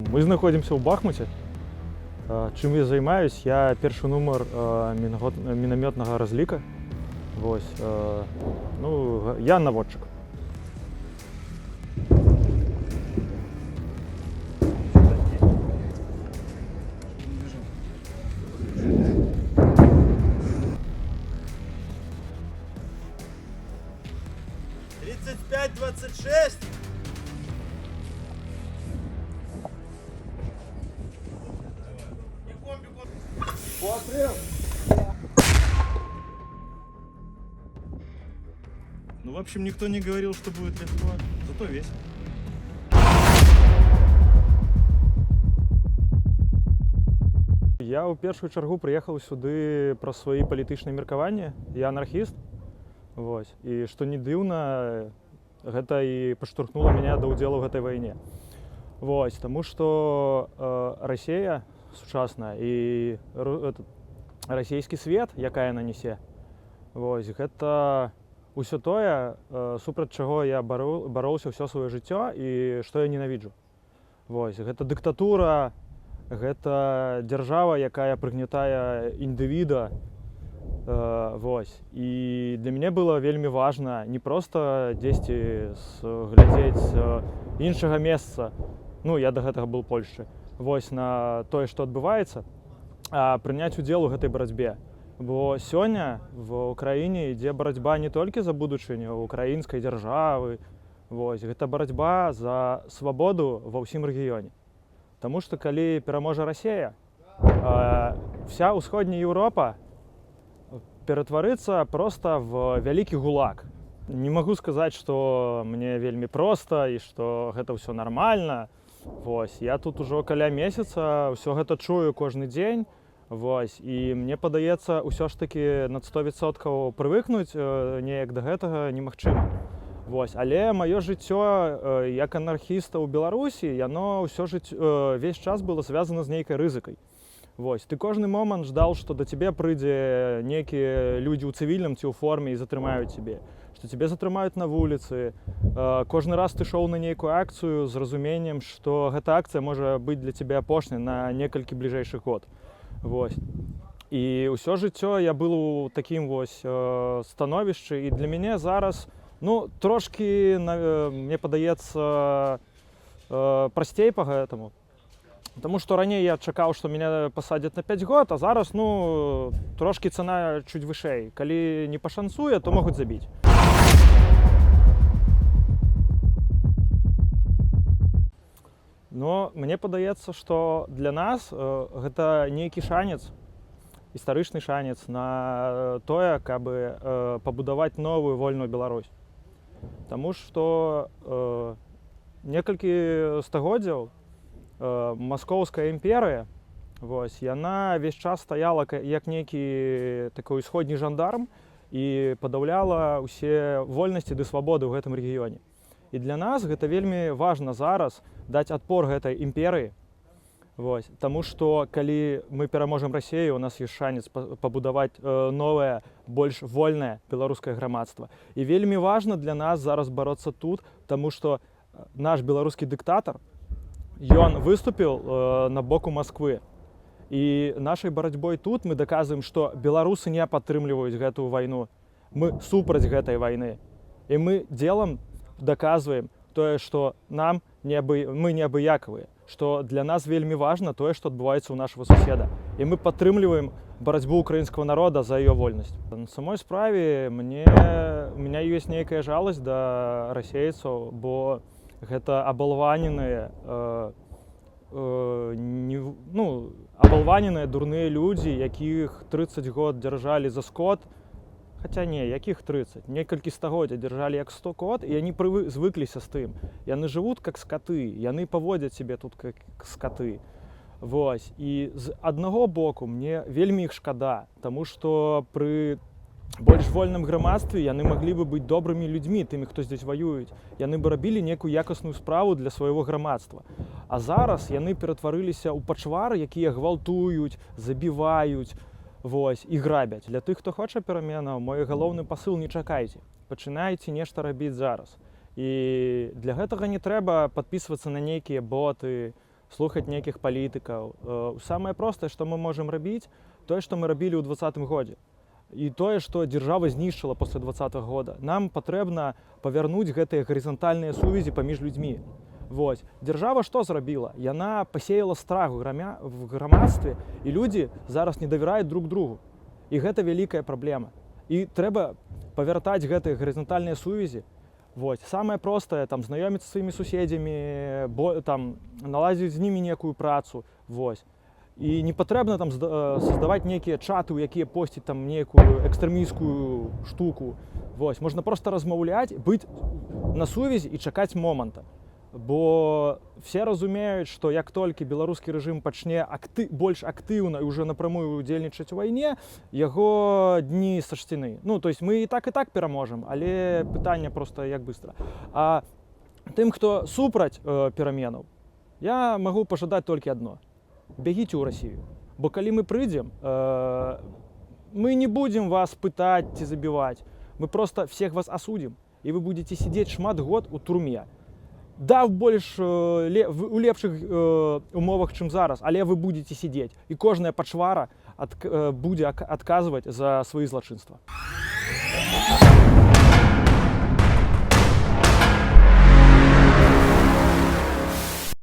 Мы знаходзімся ў Бахмуце. Чым я займаюсь? Я першы нумар мінамётнага разліка. Вось. Ну, я наводчык. Ну, в общем, никто не говорил, что будет легко, зато весело. Я ў першую чаргу прыехаў сюды праз свае палітычныя меркаванні. Я анархіст. Вось. І што не дзіўна, гэта і падштурхнула мяне да ўдзелу ў гэтай вайне. Вось. Таму што Расія сучасная і расійскі свет, якая яна нясе, вось, гэта ўсё тое, супраць чаго я бароўся ўсё сваё жыццё і што я ненавіджу. Вось. Гэта дыктатура, гэта дзяржава, якая прыгнятае індывіда. Вось. І для мяне было вельмі важна не проста дзесьці глядзець іншага месца, ну, я да гэтага был у Польшчы, вось, на тое, што адбываецца, а прыняць удзел у гэтай барацьбе. Бо сёння в Украіне ідзе барацьба не толькі за будучыню украінскай дзяржавы, вось, гэта барацьба за свабоду ва ўсім рэгіёне. Таму што калі пераможа Расія, вся ўсходняя Еўропа ператварыцца проста в вялікі гулаг. Не магу сказаць, што мне вельмі проста і што гэта ўсё нармальна. Вось. Я тут ужо каля месяца ўсё гэта чую кожны дзень. Вось. І мне падаецца, ўсё ж такі над 100% прывыкнуць неяк да гэтага немагчыма. Вось. Але маё жыццё як анархіста ў Беларусі, яно весь час было звязана з нейкай рызыкай. Вось. Ты кожны момант ждал, што да цябе прыйдзе нейкія людзі ў цывільным ці ў форме і затрымаюць цябе, што цябе затрымаюць на вуліцы. Кожны раз ты ішоў на нейкую акцыю з разуменнем, што гэта акцыя можа быць для цябе апошняй на некалькі бліжэйшых год. Вось. І ўсё жыццё я был у такім вось становішчы, і для мяне зараз, ну, трошкі, мне падаецца, прасцей па гэтаму. Таму што раней я чакаў, што мяне пасадзяць на 5 год, а зараз, ну, трошкі цана чуць вышэй. Калі не пашанцуе, то могуць забіць. Но мне падаецца, што для нас гэта нейкі шанец, гістарычны шанец на тое, каб пабудаваць новую вольную Беларусь. Таму што некалькі стагоддзяў Маскоўская імперыя, вось, яна весь час стаяла як нейкі такой усходні жандарм і падаўляла ўсе вольнасці ды свабоды ў гэтым рэгіёне. І для нас гэта вельмі важна зараз даць адпор гэтай імперыі. Вось. Таму што калі мы пераможам Расію, у нас ёсць шанец пабудаваць новае, больш вольнае беларускае грамадства. І вельмі важна для нас зараз бароцца тут, таму што наш беларускі дыктатар, ён выступіў на боку Масквы. І нашай барацьбой тут мы даказваем, што беларусы не падтрымліваюць гэтую вайну. Мы супраць гэтай вайны. І мы дзелам даказваем тое, што мы неабыякавыя, што для нас вельмі важна тое, што адбываецца ў нашага суседа. І мы падтрымліваем барацьбу украінскага народа за яе вольнасць. На самой справе у меня ёсць нейкая жаласць да расейцаў, бо гэта абалваненыя, абалваненыя дурныя людзі, якіх 30 год дзяржалі за скот. Хаця не, якіх 30? Некалькі стагоддзяў дзяржалі як 100 кот, і яны звыкліся з тым. Яны жывуць як скаты, яны паводзяць сябе тут як скаты. Вось. І з аднаго боку мне вельмі іх шкада, таму што пры больш вольным грамадстве яны маглі бы быць добрымі людзьмі, тымі, хто здесь ваююць. Яны бы рабілі некую якасную справу для свайго грамадства. А зараз яны ператварыліся ў пачвар, якія гвалтуюць, забіваюць, вось, і грабяць. Для тых, хто хоча пераменаў, мой галоўны пасыл: не чакайце. Пачынайце нешта рабіць зараз. І для гэтага не трэба падпісвацца на нейкія боты, слухаць нейкіх палітыкаў. Самае простае, што мы можам рабіць, тое, што мы рабілі ў 2020 годзе. І тое, што дзяржава знішчыла пасля 2020 года. Нам патрэбна павярнуць гэтыя гарызантальныя сувязі паміж людзьмі. Вось. Дзяржава што зрабіла? Яна пасеяла страх в грамадстве, і людзі зараз не давяраюць друг другу. І гэта вялікая праблема. І трэба павяртаць гэтыя гарызантальныя сувязі. Вось. Самае простае, там, знаёміцца з сваімі суседзямі, там, наладзіць з німі некую працу. Вось. І не патрэбна там создаваць нейкія чаты, у якія посціць там нейкую экстрэмісцкую штуку. Вось. Можна проста размаўляць, быць на сувязі і чакаць моманта. Бо все разумеюць, што як толькі беларускі рэжым пачне больш актыўна і ўжо напрамую удзельнічаць у вайне, яго дні сачцены. Ну, то есть мы і так пераможам, але пытанне проста як быстро. А тым, хто супраць пераменаў, я магу пажадаць толькі адно. Бягіце ў Расію. Бо калі мы прыйдзем, мы не будзем вас пытаць ці забіваць. Мы просто всех вас асудзім, і вы будзеце сидзець шмат год у турме. Да, у лепшых умовах, чым зараз, але вы будете сидзець, і кожная пачвара будзе адказваць за свае злачынства.